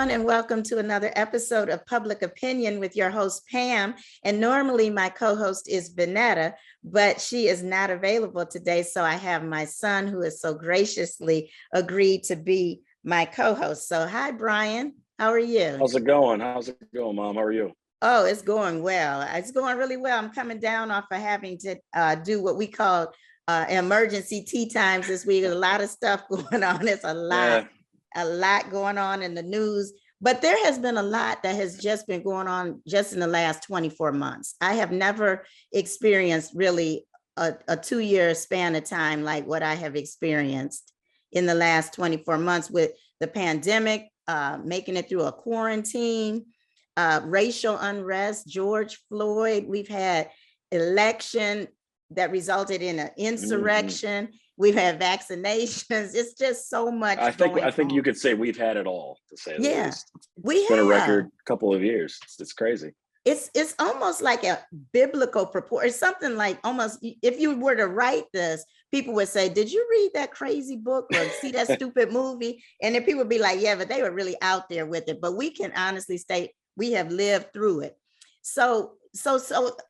everyone, and welcome to another episode of Public Opinion with your host, Pam. And normally my co-host is Vanetta, but she is not available today. So I have my son who has so graciously agreed to be my co-host. So hi, Brian. How are you? How's it going? Mom? How are you? Oh, it's going well. It's going really well. I'm coming down off of having to do what we call emergency tea times this week. There's a lot of stuff going on. It's a lot going on in the news, but there has been a lot that has just been going on just in the last 24 months. I have never experienced really a 2-year span of time like what I have experienced in the last 24 months with the pandemic, making it through a quarantine, racial unrest, George Floyd. We've had election that resulted in an insurrection. Mm-hmm. We've had vaccinations. It's just so much. I think you could say we've had it all, to say the least. It's been a record couple of years. It's crazy. It's almost like a biblical proportion. It's something like almost, if you were to write this, people would say, did you read that crazy book or see that stupid movie? And then people would be like, yeah, but they were really out there with it. But we can honestly state we have lived through it. So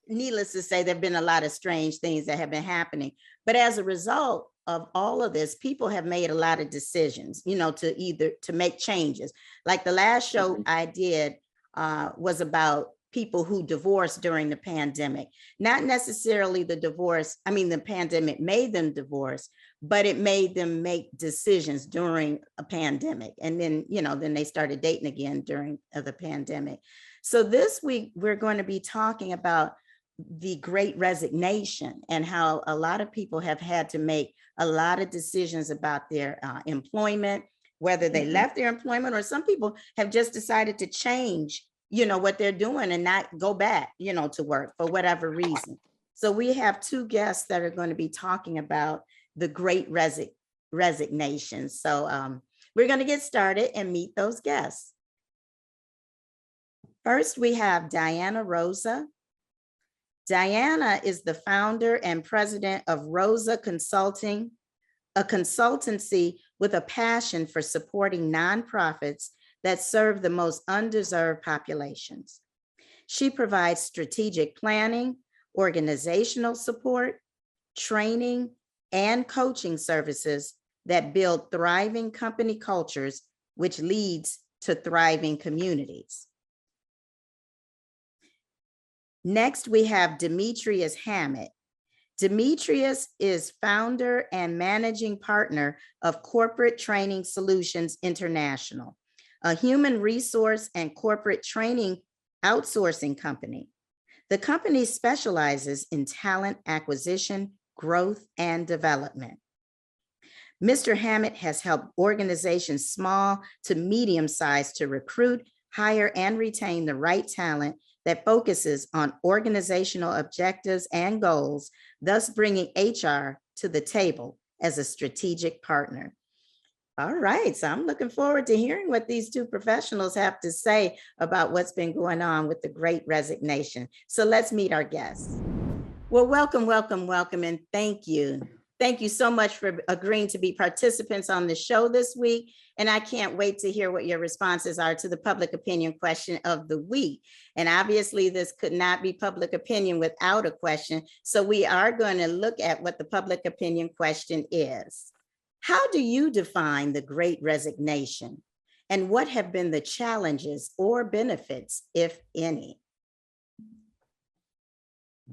needless to say, there've been a lot of strange things that have been happening. But as a result of all of this, people have made a lot of decisions, to make changes. Like the last show I did was about people who divorced during the pandemic. Not necessarily the pandemic made them divorce, but it made them make decisions during a pandemic. And then, then they started dating again during the pandemic. So this week, we're going to be talking about the Great Resignation and how a lot of people have had to make a lot of decisions about their employment, whether they left their employment or some people have just decided to change, what they're doing and not go back, to work for whatever reason. So we have 2 guests that are going to be talking about the Great Resignation. So we're going to get started and meet those guests. First, we have Diana Rosa. Diana is the founder and president of Rosa Consulting, a consultancy with a passion for supporting nonprofits that serve the most undeserved populations. She provides strategic planning, organizational support, training, and coaching services that build thriving company cultures, which leads to thriving communities. Next, we have Demetrius Hammett. Demetrius is founder and managing partner of Corporate Training Solutions International, a human resource and corporate training outsourcing company. The company specializes in talent acquisition, growth, and development. Mr. Hammett has helped organizations small to medium-sized to recruit, hire, and retain the right talent that focuses on organizational objectives and goals, thus bringing HR to the table as a strategic partner. All right, so I'm looking forward to hearing what these 2 professionals have to say about what's been going on with the Great Resignation. So let's meet our guests. Well, welcome, and thank you. Thank you so much for agreeing to be participants on the show this week. And I can't wait to hear what your responses are to the public opinion question of the week. And obviously this could not be public opinion without a question. So we are going to look at what the public opinion question is. How do you define the Great Resignation? And what have been the challenges or benefits, if any?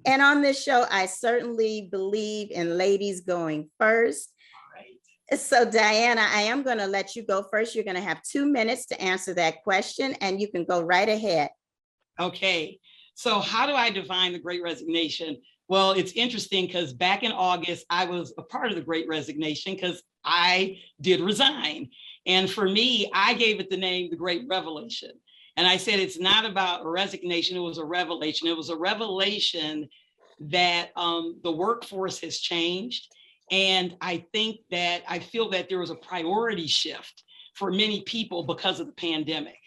And on this show, I certainly believe in ladies going first. Right. So Diana, I am going to let you go first. You're going to have 2 minutes to answer that question and you can go right ahead. Okay, so how do I define the Great Resignation? Well, it's interesting because back in August, I was a part of the Great Resignation because I did resign. And for me, I gave it the name, the Great Revelation. And I said, it's not about a resignation, it was a revelation. It was a revelation that the workforce has changed. And I feel that there was a priority shift for many people because of the pandemic.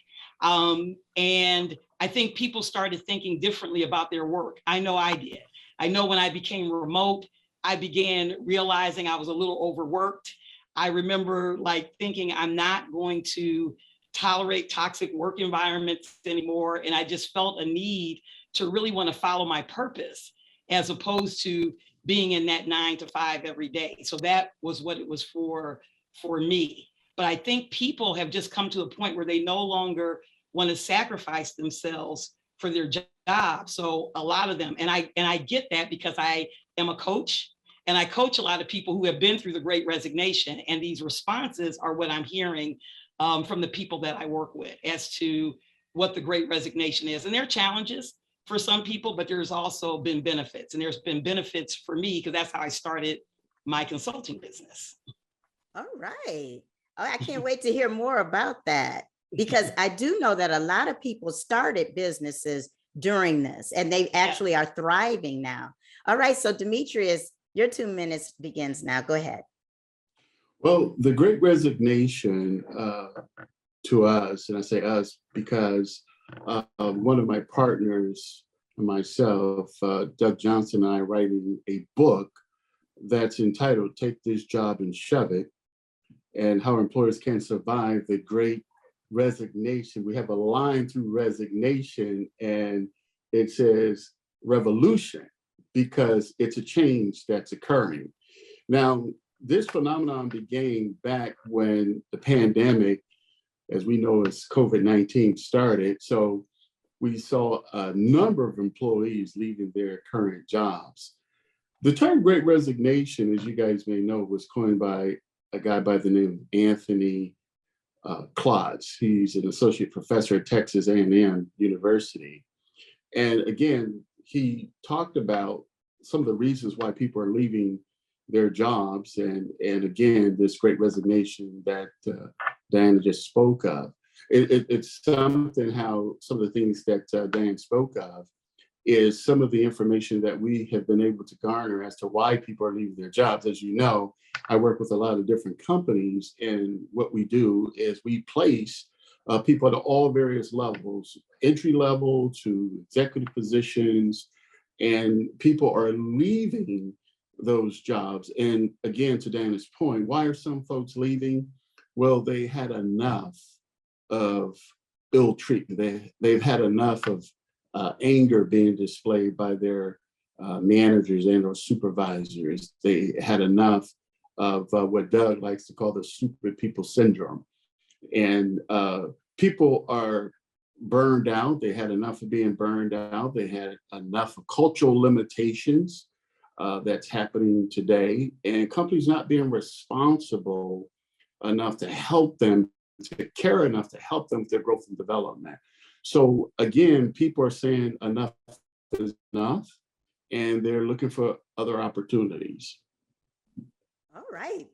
And I think people started thinking differently about their work. I know I did. I know when I became remote, I began realizing I was a little overworked. I remember thinking I'm not going to tolerate toxic work environments anymore. And I just felt a need to really want to follow my purpose as opposed to being in that 9 to 5 every day. So that was what it was for me. But I think people have just come to a point where they no longer want to sacrifice themselves for their job. So a lot of them, and I get that because I am a coach and I coach a lot of people who have been through the Great Resignation. And these responses are what I'm hearing from the people that I work with as to what the Great Resignation is. And there are challenges for some people, but there's also been benefits. And there's been benefits for me because that's how I started my consulting business. All right. Oh, I can't wait to hear more about that, because I do know that a lot of people started businesses during this and they actually are thriving now. All right. So Demetrius, your 2 minutes begins now. Go ahead. Well, the Great Resignation to us, and I say us because one of my partners and myself, Doug Johnson, and I, writing a book that's entitled Take This Job and Shove It, and how employers can survive the Great Resignation. We have a line through resignation and it says revolution, because it's a change that's occurring. Now, this phenomenon began back when the pandemic, as we know, as COVID-19 started. So we saw a number of employees leaving their current jobs. The term Great Resignation, as you guys may know, was coined by a guy by the name of Anthony Klotz. He's an associate professor at Texas A&M University. And again, he talked about some of the reasons why people are leaving their jobs. And again, this Great Resignation that Diana just spoke of. It's something how some of the things that Dan spoke of is some of the information that we have been able to garner as to why people are leaving their jobs. As you know, I work with a lot of different companies, and what we do is we place people at all various levels, entry level to executive positions, and people are leaving those jobs. And again, to Dana's point, why are some folks leaving? Well, they had enough of ill treatment. They've had enough of anger being displayed by their managers and or supervisors. They had enough of what Doug likes to call the stupid people syndrome. And people are burned out. They had enough of being burned out. They had enough of cultural limitations that's happening today, and companies not being responsible enough to help them, to care enough to help them with their growth and development. So again, people are saying enough is enough, and they're looking for other opportunities. All right.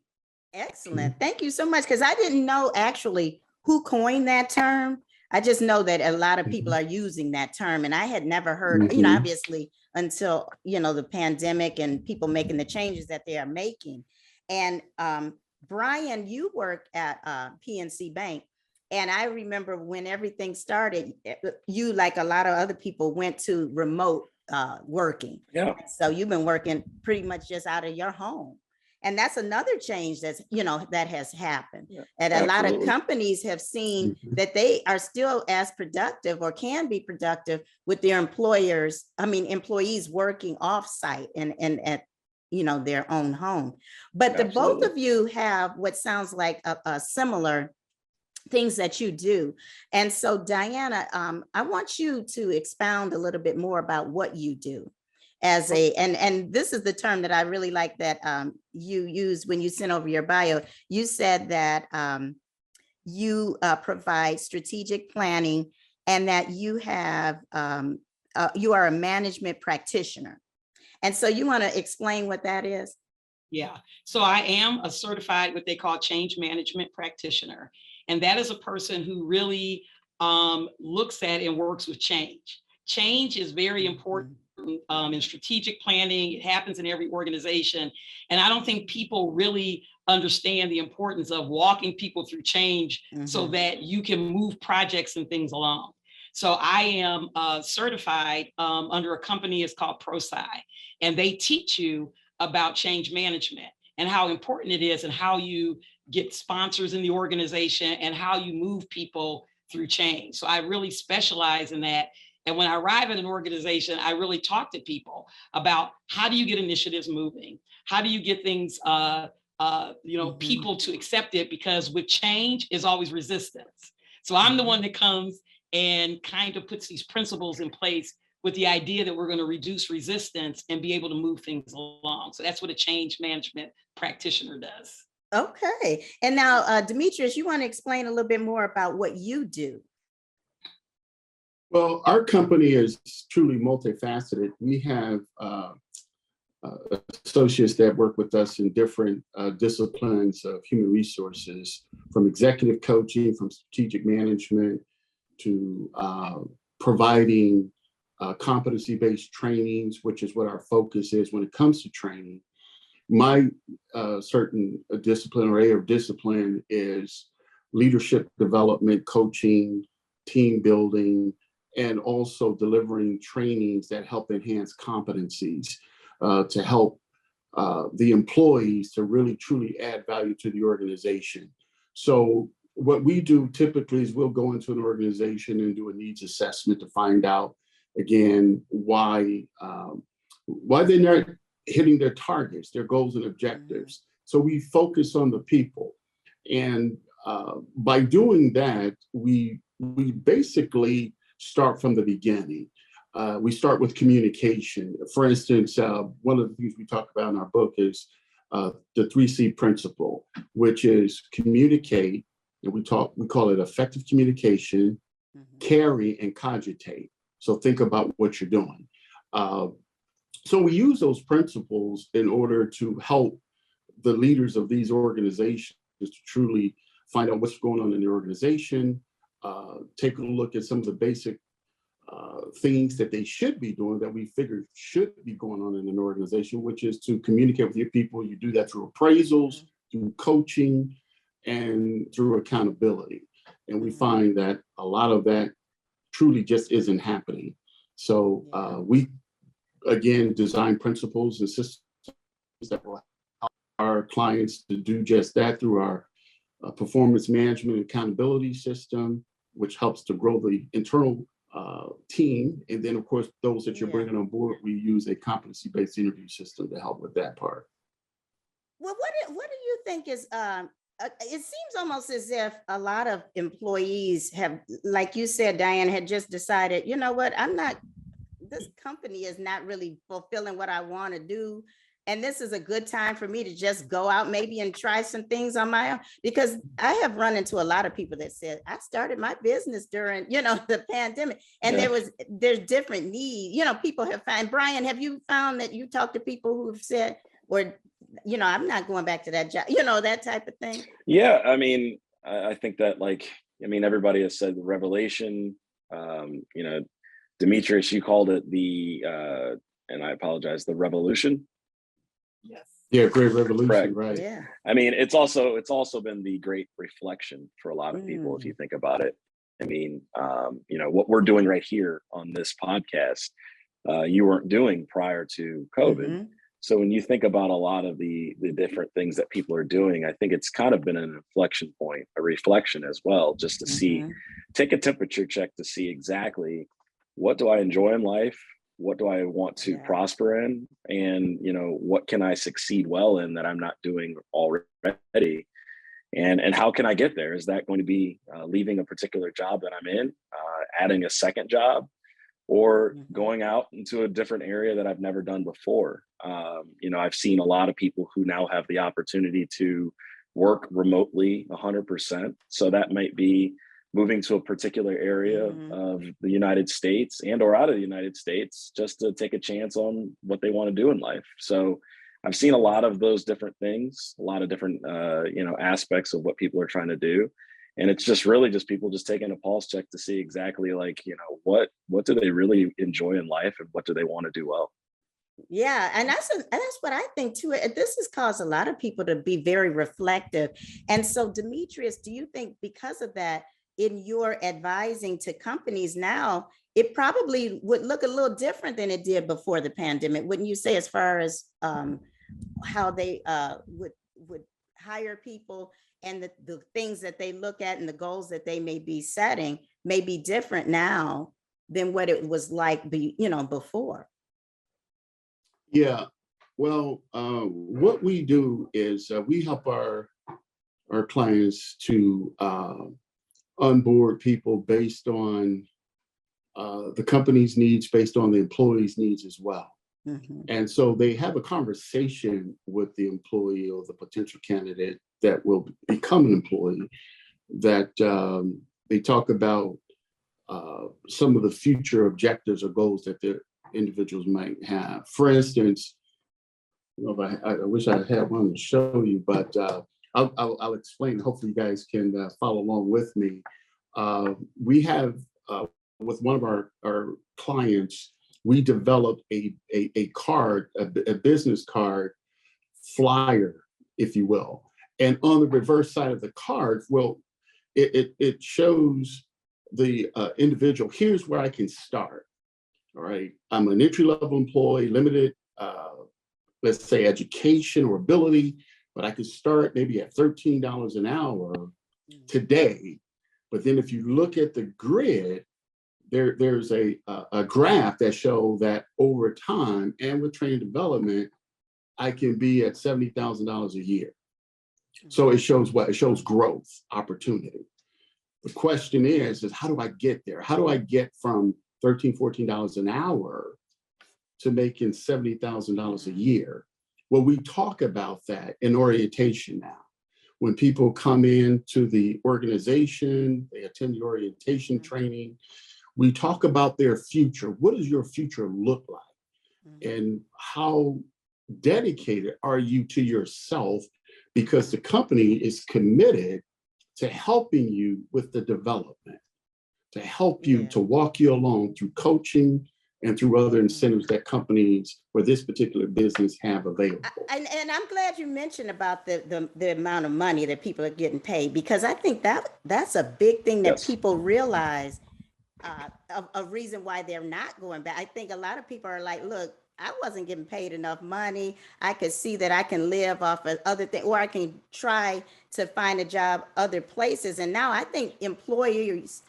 Excellent. Thank you so much. Because I didn't know actually who coined that term. I just know that a lot of people are using that term, and I had never heard, obviously until, the pandemic and people making the changes that they are making. And Brian, you work at PNC Bank. And I remember when everything started, you, like a lot of other people, went to remote working. Yeah. So you've been working pretty much just out of your home. And that's another change that's, that has happened. Yeah, and a lot of companies have seen that they are still as productive or can be productive with their employees working offsite and at, their own home. But the both of you have what sounds like a similar things that you do. And so Diana, I want you to expound a little bit more about what you do as and this is the term that I really like that you used when you sent over your bio. You said that you provide strategic planning and that you have, you are a management practitioner. And so you want to explain what that is? Yeah, so I am a certified, what they call change management practitioner. And that is a person who really looks at and works with change. Change is very important in strategic planning. It happens in every organization. And I don't think people really understand the importance of walking people through change so that you can move projects and things along. So I am certified under a company, it's called ProSci, and they teach you about change management and how important it is and how you get sponsors in the organization, and how you move people through change. So I really specialize in that. And when I arrive at an organization, I really talk to people about how do you get initiatives moving? How do you get things, people to accept it? Because with change is always resistance. So I'm the one that comes and kind of puts these principles in place with the idea that we're going to reduce resistance and be able to move things along. So that's what a change management practitioner does. Okay. And now, Demetrius, you want to explain a little bit more about what you do? Well, our company is truly multifaceted. We have associates that work with us in different disciplines of human resources, from executive coaching, from strategic management, to providing competency-based trainings, which is what our focus is when it comes to training. My certain discipline or area of discipline is leadership development, coaching, team building, and also delivering trainings that help enhance competencies to help the employees to really truly add value to the organization. So what we do typically is we'll go into an organization and do a needs assessment to find out, again, why they're not hitting their targets, their goals and objectives. So we focus on the people. And by doing that, we basically start from the beginning. We start with communication. For instance, one of the things we talk about in our book is the 3C principle, which is communicate, and we call it effective communication, carry, and cogitate. So think about what you're doing. So we use those principles in order to help the leaders of these organizations to truly find out what's going on in the organization, take a look at some of the basic things that they should be doing that we figure should be going on in an organization, which is to communicate with your people. You do that through appraisals, through coaching, and through accountability. And we find that a lot of that truly just isn't happening. So we, again, design principles and systems that will help our clients to do just that through our performance management accountability system, which helps to grow the internal team. And then, of course, those that you're bringing on board, we use a competency-based interview system to help with that part. Well, what do you think is, it seems almost as if a lot of employees have, like you said, Diane, had just decided, you know what, this company is not really fulfilling what I want to do. And this is a good time for me to just go out maybe and try some things on my own, because I have run into a lot of people that said, I started my business during, the pandemic, and there's different needs, people have found. Brian, have you found that you talk to people who've said, or, I'm not going back to that job, that type of thing? Yeah. I mean, I think that everybody has said the revelation, Demetrius, you called it and I apologize, the revolution. Yes. Yeah, great revolution, Correct. right? Yeah. I mean, it's also been the great reflection for a lot of people, if you think about it. I mean, what we're doing right here on this podcast, you weren't doing prior to COVID. So when you think about a lot of the different things that people are doing, I think it's kind of been an inflection point, a reflection as well, just to take a temperature check to see exactly what do I enjoy in life? What do I want to prosper in? And, what can I succeed well in that I'm not doing already? And how can I get there? Is that going to be leaving a particular job that I'm in, adding a second job, or going out into a different area that I've never done before? I've seen a lot of people who now have the opportunity to work remotely 100%. So that might be moving to a particular area of the United States and or out of the United States just to take a chance on what they want to do in life. So I've seen a lot of those different things, a lot of different, aspects of what people are trying to do. And it's just really just people just taking a pulse check to see exactly what do they really enjoy in life and what do they want to do well. Yeah, and that's what I think too. This has caused a lot of people to be very reflective. And so, Demetrius, do you think because of that, in your advising to companies now, it probably would look a little different than it did before the pandemic, wouldn't you say, as far as how they hire people and the things that they look at and the goals that they may be setting may be different now than what it was like before. Yeah, well, what we do is we help our clients to onboard people based on the company's needs, based on the employee's needs as well. Mm-hmm. And so they have a conversation with the employee or the potential candidate that will become an employee, that they talk about some of the future objectives or goals that the individuals might have. For instance, I wish I had one to show you, but I'll explain. Hopefully you guys can follow along with me. We have, with one of our clients, we developed a card, a business card flyer, if you will. And on the reverse side of the card, well, it shows the individual, here's where I can start. All right, I'm an entry-level employee, limited, let's say, education or ability, but I could start maybe at $13 an hour today. But then if you look at the grid, there's a graph that shows that over time and with training development, I can be at $70,000 a year. So it shows what? It shows growth, opportunity. The question is how do I get there? How do I get from $13, $14 an hour to making $70,000 a year? Well, we talk about that in orientation now. When people come into the organization, they attend the orientation training, we talk about their future. What does your future look like? And how dedicated are you to yourself? Because the company is committed to helping you with the development, to help you, to walk you along through coaching and through other incentives that companies for this particular business have available. And I'm glad you mentioned about the amount of money that people are getting paid, because I think that's a big thing that people realize, a reason why they're not going back. I think a lot of people are like, look, I wasn't getting paid enough money. I could see that I can live off of other things, or I can try to find a job other places. And now I think employers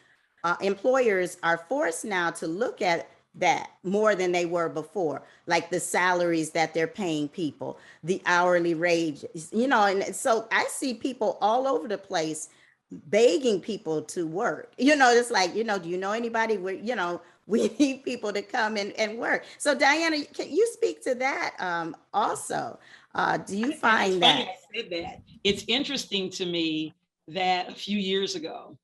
are forced now to look at that more than they were before, like the salaries that they're paying people, the hourly wages, and so I see people all over the place begging people to work. It's like, do you know anybody where, we need people to come and work. So Diana, can you speak to that also? Do you find that? I said that. It's interesting to me that a few years ago,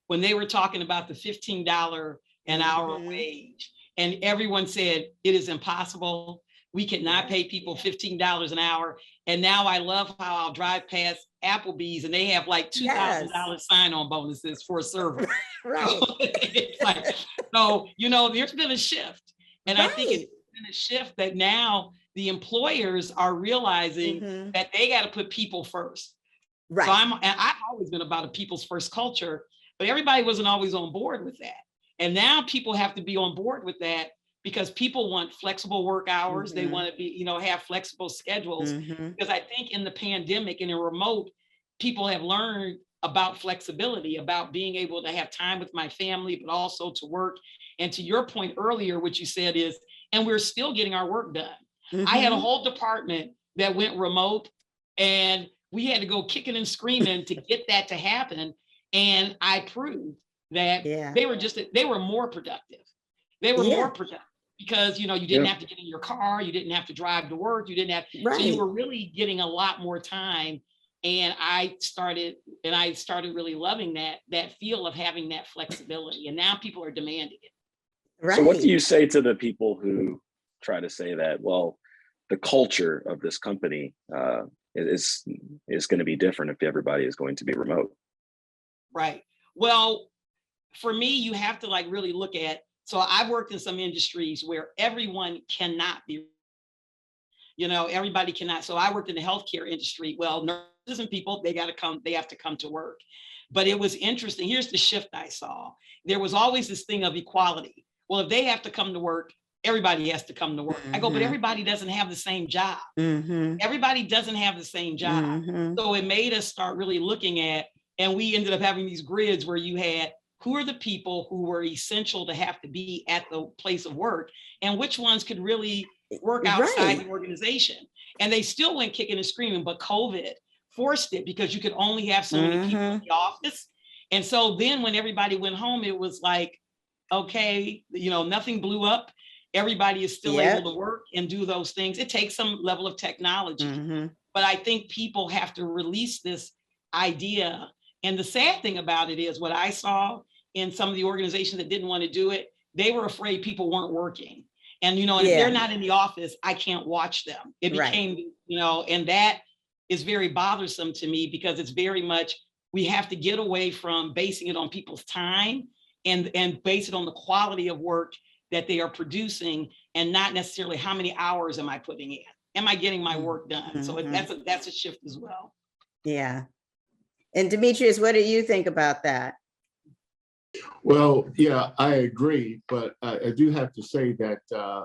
when they were talking about the $15 an hour wage, and everyone said it is impossible, we cannot pay people $15 an hour. And now I love how I'll drive past Applebee's and they have like $2,000 sign-on bonuses for a server. Right. It's like, so, there's been a shift. And I think it's been a shift that now the employers are realizing that they got to put people first. Right. So I've always been about a people's first culture, but everybody wasn't always on board with that. And now people have to be on board with that, because people want flexible work hours. They want to be, have flexible schedules. Because I think in the pandemic and in remote, people have learned about flexibility, about being able to have time with my family, but also to work. And to your point earlier, what you said is, and we're still getting our work done. I had a whole department that went remote, and we had to go kicking and screaming to get that to happen. And I proved that they were more productive. They were more productive because, you didn't have to get in your car. You didn't have to drive to work. You didn't have, so you were really getting a lot more time. And I started really loving that feel of having that flexibility. And now people are demanding it. Right. So what do you say to the people who try to say that, well, the culture of this company is going to be different if everybody is going to be remote? Right. Well, for me, you have to really look at, so I've worked in some industries where everyone cannot be, everybody cannot. So I worked in the healthcare industry. Well, nurses and people, they have to come to work. But it was interesting. Here's the shift I saw. There was always this thing of equality. Well, if they have to come to work, everybody has to come to work. I go, but Mhm. everybody doesn't have the same job. Mhm. Everybody doesn't have the same job. Mhm. So it made us start really looking at, and we ended up having these grids where you had who are the people who were essential to have to be at the place of work and which ones could really work outside Right. the organization. And they still went kicking and screaming, but COVID forced it because you could only have so many people in the office. And so then when everybody went home, it was like, okay, nothing blew up. Everybody is still Yep. able to work and do those things. It takes some level of technology, Mhm. but I think people have to release this idea. And the sad thing about it is what I saw in some of the organizations that didn't want to do it, they were afraid people weren't working. And, and if Yeah. they're not in the office, I can't watch them. It Right. became, and that is very bothersome to me because it's very much, we have to get away from basing it on people's time and base it on the quality of work that they are producing and not necessarily how many hours am I putting in. Am I getting my work done? So Mhm. that's a shift as well. Yeah. And Demetrius, what do you think about that? Well, yeah, I agree, but I do have to say that,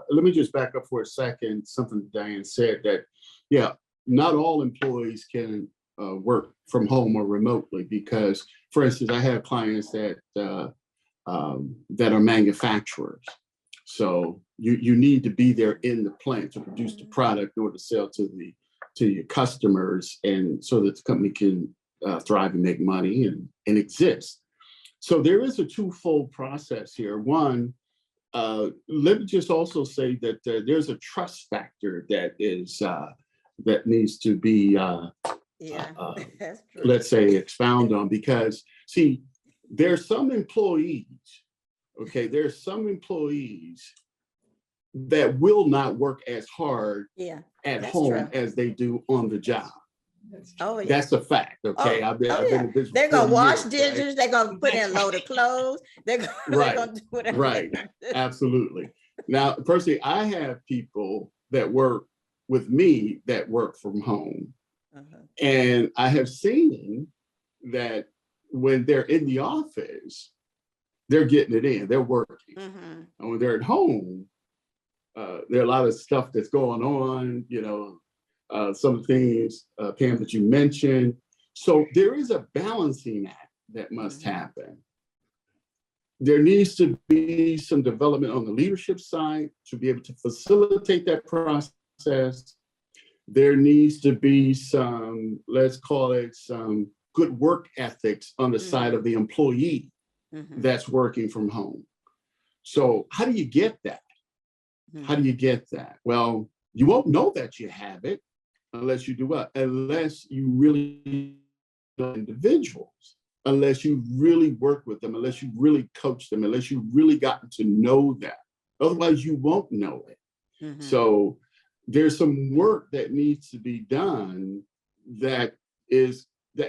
let me just back up for a second, something Diane said that, yeah, not all employees can work from home or remotely because, for instance, I have clients that are manufacturers. So you need to be there in the plant to produce the product in order to sell to your customers, and so that the company can thrive and make money and exist. So there is a twofold process here. One, let me just also say that there's a trust factor that needs to be, That's true. let's say, expound on, because see, there's some employees, okay, there's some employees that will not work as hard at home as they do on the job. Oh, yeah. That's a fact. Okay. I've been in business. They're gonna wash years, dishes, they're gonna put in a load of clothes, they're gonna do whatever. Right. Absolutely. Now, personally, I have people that work with me that work from home. And I have seen that when they're in the office, they're getting it in, they're working. And when they're at home, there are a lot of stuff that's going on, some things, Pam, that you mentioned. So there is a balancing act that must happen. There needs to be some development on the leadership side to be able to facilitate that process. There needs to be some, let's call it, some good work ethics on the side of the employee that's working from home. So how do you get that? How do you get that? Well, you won't know that you have it unless you do what? Unless you really know individuals, unless you really work with them, unless you really coach them, unless you really gotten to know them. Otherwise, you won't know it. So there's some work that needs to be done that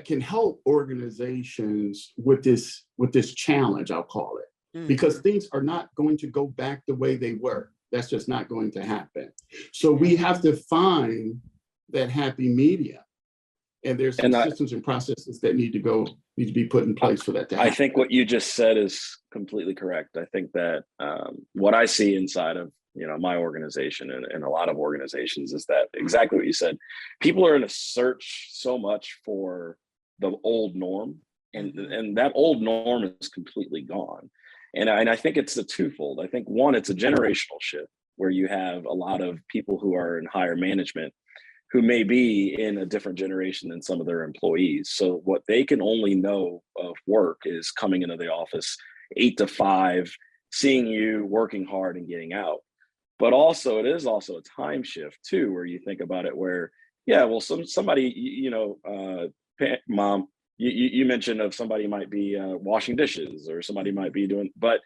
can help organizations with this challenge, I'll call it, because things are not going to go back the way they were. That's just not going to happen. So we have to find that happy medium. And there's some systems and processes that need to be put in place for that to happen. I think what you just said is completely correct. I think that what I see inside of my organization and a lot of organizations is that exactly what you said. People are in a search so much for the old norm, and that old norm is completely gone. And I think it's a twofold. I think one, it's a generational shift where you have a lot of people who are in higher management who may be in a different generation than some of their employees. So what they can only know of work is coming into the office 8 to 5, seeing you working hard and getting out. But also it is also a time shift too, where you think about it where, yeah, well, somebody, Mom, you mentioned of somebody might be washing dishes or somebody might be doing, but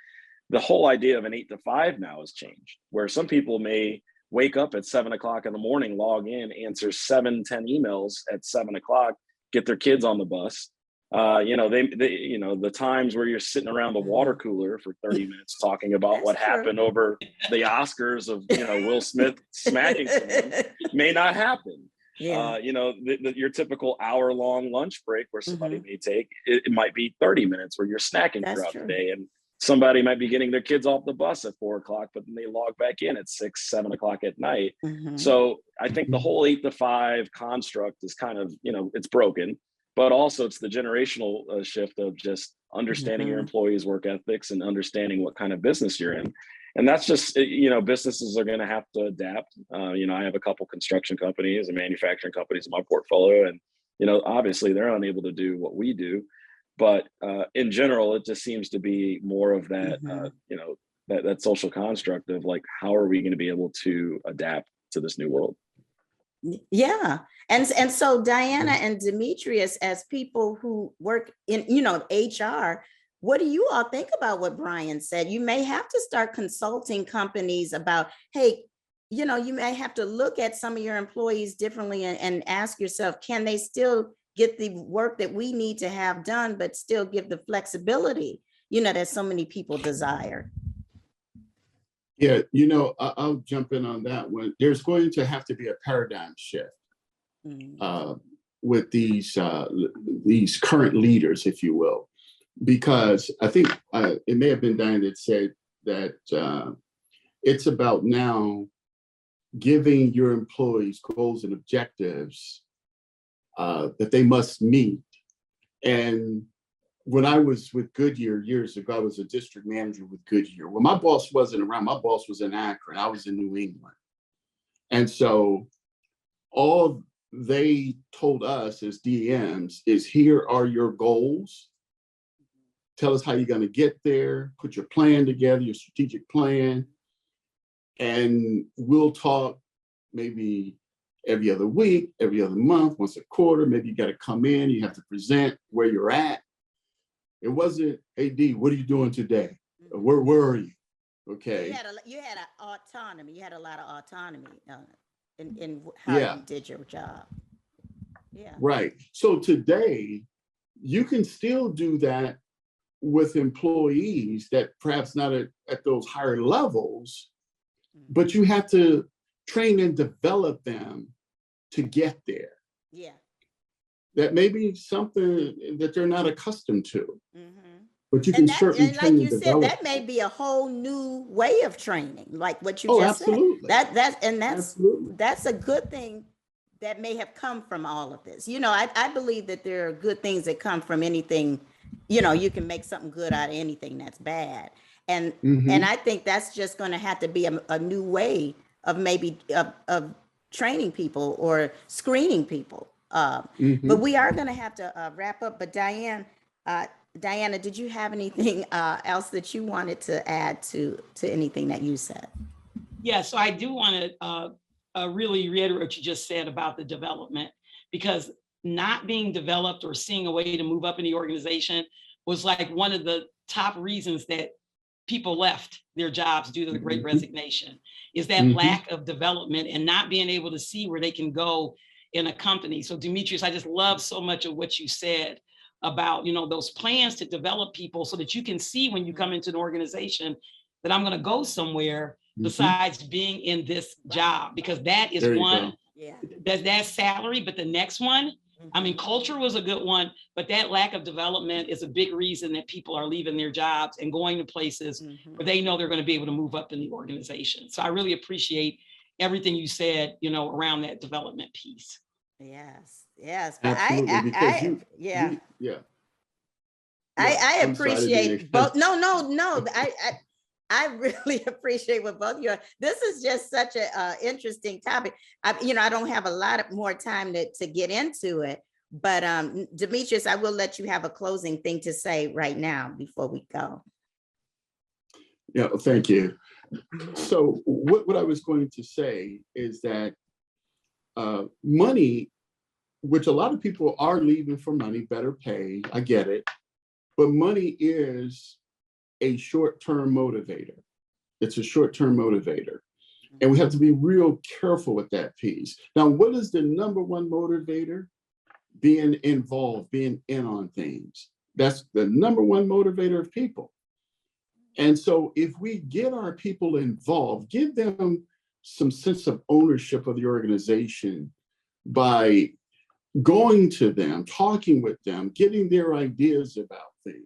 the whole idea of an 8 to 5 now has changed, where some people may wake up at 7 o'clock in the morning, log in, answer 7-10 emails at 7 o'clock, get their kids on the bus. The times where you're sitting around the water cooler for 30 minutes talking about what happened over the Oscars of, Will Smith smacking someone may not happen. Yeah. Your typical hour-long lunch break where somebody may take, it might be 30 minutes where you're snacking throughout the day. somebody might be getting their kids off the bus at 4 o'clock, but then they log back in at 6, 7 o'clock at night. Mhm. So I think the whole 8 to 5 construct is kind of, it's broken, but also it's the generational shift of just understanding your Mhm. employees' work ethics and understanding what kind of business you're in. And that's just, businesses are going to have to adapt. I have a couple construction companies and manufacturing companies in my portfolio, and, obviously they're unable to do what we do. But in general, it just seems to be more of that, Mhm. that social construct of like, how are we going to be able to adapt to this new world? Yeah. And so Diana and Demetrius, as people who work in, HR, what do you all think about what Brian said? You may have to start consulting companies about, hey, you may have to look at some of your employees differently and ask yourself, can they still get the work that we need to have done, but still give the flexibility, that so many people desire? Yeah, I'll jump in on that one. There's going to have to be a paradigm shift with these current leaders, if you will, because I think it may have been Diane that said that it's about now giving your employees goals and objectives that they must meet. And when I was with Goodyear years ago, I was a district manager with Goodyear. Well, my boss wasn't around. My boss was in Akron. I was in New England. And so all they told us as DMs is, here are your goals. Tell us how you're going to get there. Put your plan together, your strategic plan. And we'll talk maybe every other week, every other month, once a quarter. Maybe you got to come in, you have to present where you're at. It wasn't, hey, D, what are you doing today? Where are you? Okay. You had autonomy. You had a lot of autonomy in how you did your job. Yeah. Right. So today, you can still do that with employees that perhaps not at those higher levels, but you have to train and develop them to get there. Yeah. That may be something that they're not accustomed to. Mm-hmm. But you can certainly train like you and said, develop. that may be a whole new way of training, like what you just absolutely. said. That's a good thing that may have come from all of this. I believe that there are good things that come from anything. You can make something good out of anything that's bad. And I think that's just going to have to be a new way of maybe of training people or screening people. But we are going to have to wrap up. But Diana, did you have anything else that you wanted to add to anything that you said? Yeah, so I do want to really reiterate what you just said about the development, because not being developed or seeing a way to move up in the organization was like one of the top reasons that people left their jobs due to the Great Resignation, is that lack of development and not being able to see where they can go in a company. So Demetrius, I just love so much of what you said about, those plans to develop people so that you can see when you come into an organization that I'm going to go somewhere besides being in this job, because that is one, that's salary, but the next one, I mean, culture was a good one, but that lack of development is a big reason that people are leaving their jobs and going to places where they know they're going to be able to move up in the organization. So I really appreciate everything you said, around that development piece. Yes. Absolutely. I appreciate both. No. I really appreciate what both of you are. This is just such an interesting topic. I don't have a lot more time to get into it, but Demetrius, I will let you have a closing thing to say right now before we go. Yeah, thank you. So what I was going to say is that money, which a lot of people are leaving for money, better pay, I get it, but money is a short-term motivator. It's a short-term motivator. And we have to be real careful with that piece. Now, what is the number one motivator? Being involved, being in on things. That's the number one motivator of people. And so if we get our people involved, give them some sense of ownership of the organization by going to them, talking with them, getting their ideas about things.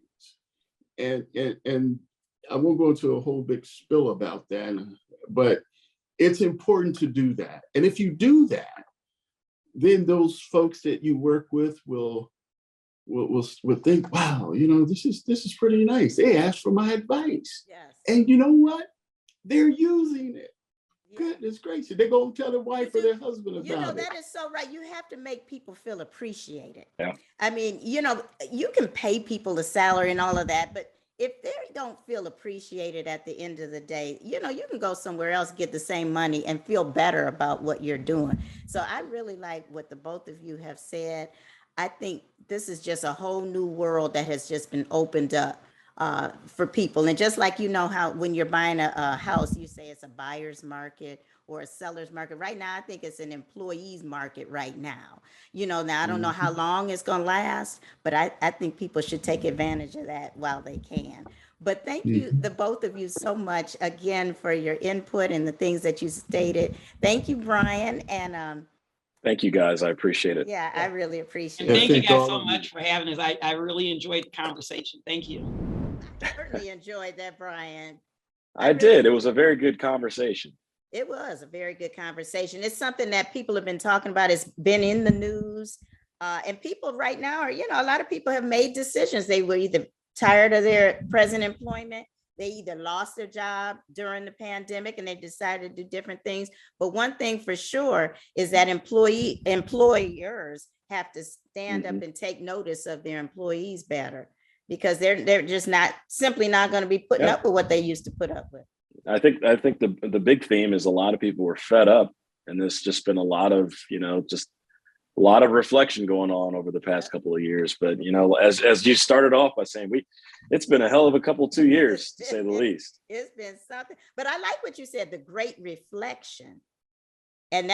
And I won't go into a whole big spill about that, but it's important to do that. And if you do that, then those folks that you work with will think, wow, this is pretty nice. They asked for my advice. Yes. And you know what? They're using it. Yeah. Goodness gracious. They go tell their wife or their husband about it. That is so right. You have to make people feel appreciated. Yeah. I mean, you can pay people a salary and all of that, but if they don't feel appreciated at the end of the day, you can go somewhere else, get the same money and feel better about what you're doing. So I really like what the both of you have said. I think this is just a whole new world that has just been opened up for people. And just like, how when you're buying a house, you say it's a buyer's market or a seller's market. Right now, I think it's an employee's market right now. Now I don't know how long it's going to last, but I think people should take advantage of that while they can. But thank you, the both of you, so much again for your input and the things that you stated. Thank you, Brian. And thank you guys. I appreciate it. yeah, I really appreciate And it. thank you guys so much for having us. I really enjoyed the conversation. Thank you. Certainly enjoyed that, Brian. I did. It was a very good conversation. It was a very good conversation. It's something that people have been talking about. It's been in the news. And people right now are, a lot of people have made decisions. They were either tired of their present employment. They either lost their job during the pandemic and they decided to do different things. But one thing for sure is that employers have to stand up and take notice of their employees better, because they're just simply not going to be putting up with what they used to put up with. I think the big theme is a lot of people were fed up, and there's just been a lot of, just a lot of reflection going on over the past couple of years. But, as you started off by saying, it's been a hell of a 2 years, to say the least. It's been something, but I like what you said, the great reflection. And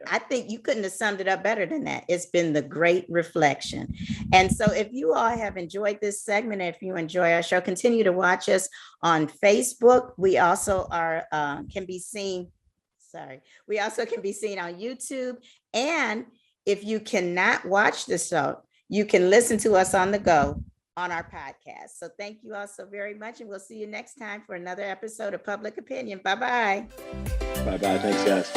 I think you couldn't have summed it up better than that. It's been the great reflection. And so if you all have enjoyed this segment, if you enjoy our show, continue to watch us on Facebook. We also can be seen on YouTube. And if you cannot watch the show, you can listen to us on the go on our podcast. So thank you all so very much. And we'll see you next time for another episode of Public Opinion. Bye-bye. Bye-bye. Thanks, guys.